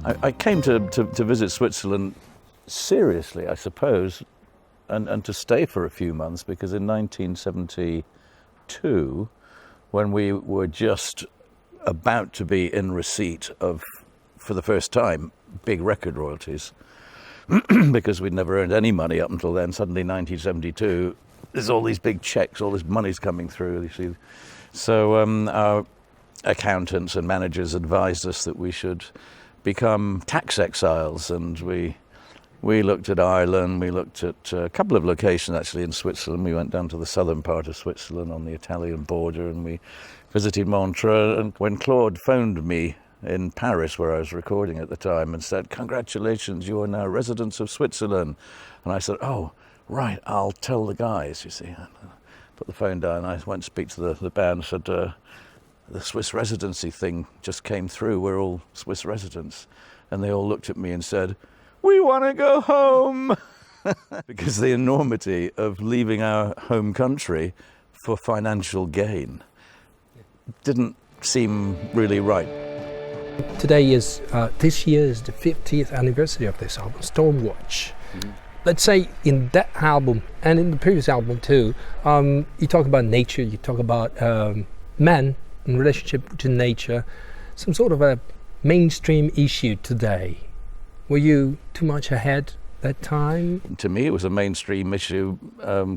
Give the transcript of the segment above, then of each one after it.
I came to visit Switzerland seriously, I suppose, and to stay for a few months, because in 1972, when we were just about to be in receipt of, for the first time, big record royalties, because we'd never earned any money up until then. Suddenly 1972, there's all these big checks, all this money's coming through, you see. So our accountants and managers advised us that we should become tax exiles, and we looked at Ireland, we looked at a couple of locations actually in Switzerland. We went down to the southern part of Switzerland on the Italian border, and we visited Montreux. And when Claude phoned me in Paris, where I was recording at the time, and said, "Congratulations, you are now residents of Switzerland." And I said, "Oh, right, I'll tell the guys," you see. I put the phone down, I went to speak to the band and said, "The Swiss residency thing just came through, we're all Swiss residents." And they all looked at me and said, "We want to go home." Because the enormity of leaving our home country for financial gain didn't seem really right. Today is, this year is the 50th anniversary of this album, Stormwatch. Let's say in that album, and in the previous album too, you talk about nature, you talk about man in relationship to nature, some sort of a mainstream issue today. Were you too much ahead that time? To me, it was a mainstream issue,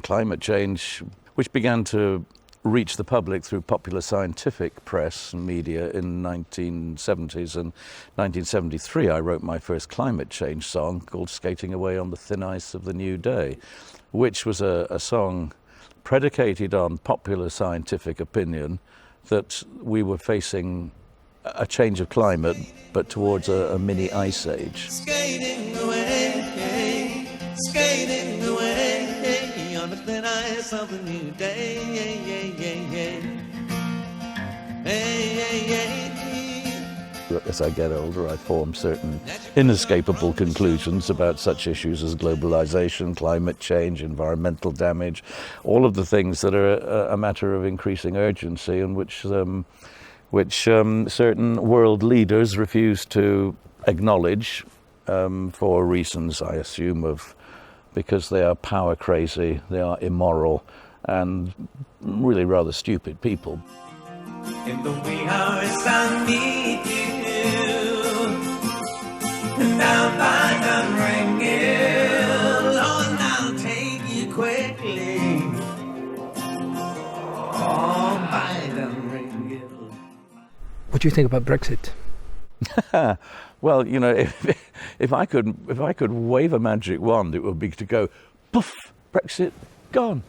climate change, which began to reach the public through popular scientific press and media in 1970s. And 1973, I wrote my first climate change song called "Skating Away on the Thin Ice of the New Day," which was a song predicated on popular scientific opinion that we were facing a change of climate, but towards a mini ice age. Skating away on the thin ice of a new day. As I get older, I form certain inescapable conclusions about such issues as globalization, climate change, environmental damage, all of the things that are a matter of increasing urgency, and which certain world leaders refuse to acknowledge for reasons, I assume, because they are power crazy, they are immoral, and really rather stupid people. In the wee hours I meet you, down by Dunringill, Lord, I'll take you quickly, oh, by Dunringill. What do you think about Brexit? Well, you know, if I could wave a magic wand, it would be to go, poof, Brexit, gone.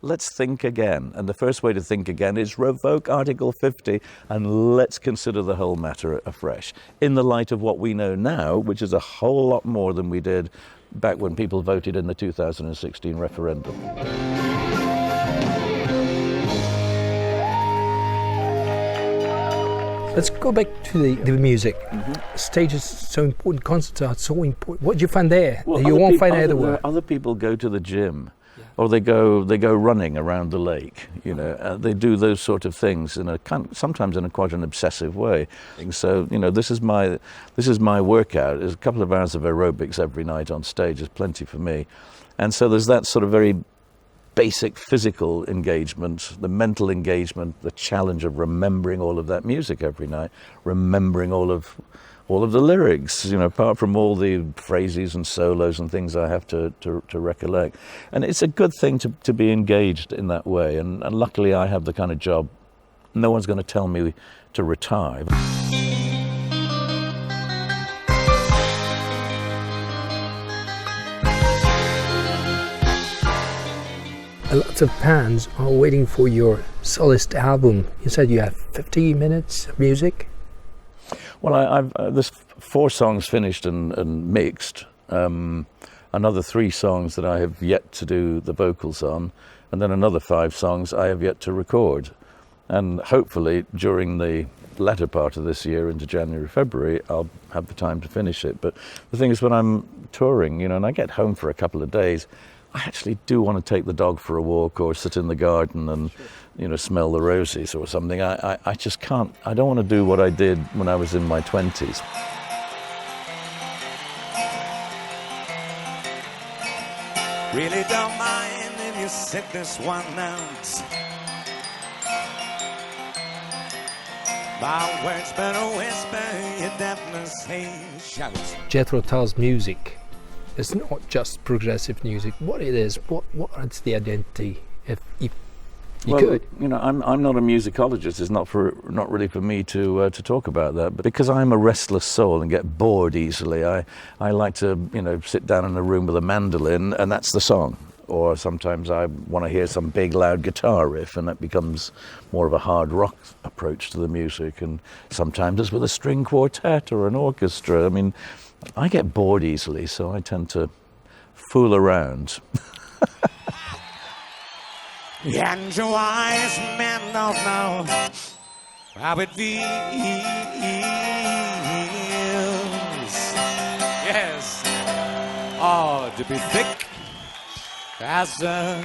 Let's think again. And the first way to think again is revoke Article 50 and let's consider the whole matter afresh, in the light of what we know now, which is a whole lot more than we did back when people voted in the 2016 referendum. Let's go back to the music. Stage is so important, concerts are so important. What do you find there that you won't find elsewhere? Other people go to the gym, or they go running around the lake. You know, they do those sort of things sometimes in quite an obsessive way. So you know, this is my workout. There's a couple of hours of aerobics every night on stage is plenty for me, and so there's that sort of very basic physical engagement, the mental engagement, the challenge of remembering all of that music every night, remembering all of the lyrics, you know, apart from all the phrases and solos and things I have to recollect. And it's a good thing to be engaged in that way. And luckily I have the kind of job, no one's going to tell me to retire. Lots of fans are waiting for your solist album. You said you have 50 minutes of music? Well, I've there's 4 songs finished and mixed. Another 3 songs that I have yet to do the vocals on, and then another 5 songs I have yet to record. And hopefully during the latter part of this year into January, February, I'll have the time to finish it. But the thing is, when I'm touring, you know, and I get home for a couple of days, I actually do want to take the dog for a walk or sit in the garden and, you know, smell the roses or something. I just can't. I don't want to do what I did when I was in my 20s. Really don't mind if you sit this one out. My words but a whisper, your deafness, hey, shout. Jethro Tull's music is not just progressive music. What it is, what is the identity? If you could. You know, I'm not a musicologist. It's not really for me to talk about that. But because I'm a restless soul and get bored easily, I like to, you know, sit down in a room with a mandolin and that's the song. Or sometimes I want to hear some big loud guitar riff and it becomes more of a hard rock approach to the music. And sometimes it's with a string quartet or an orchestra. I mean, I get bored easily, so I tend to fool around. And your wise men don't know how it feels. Yes, oh, to be thick as a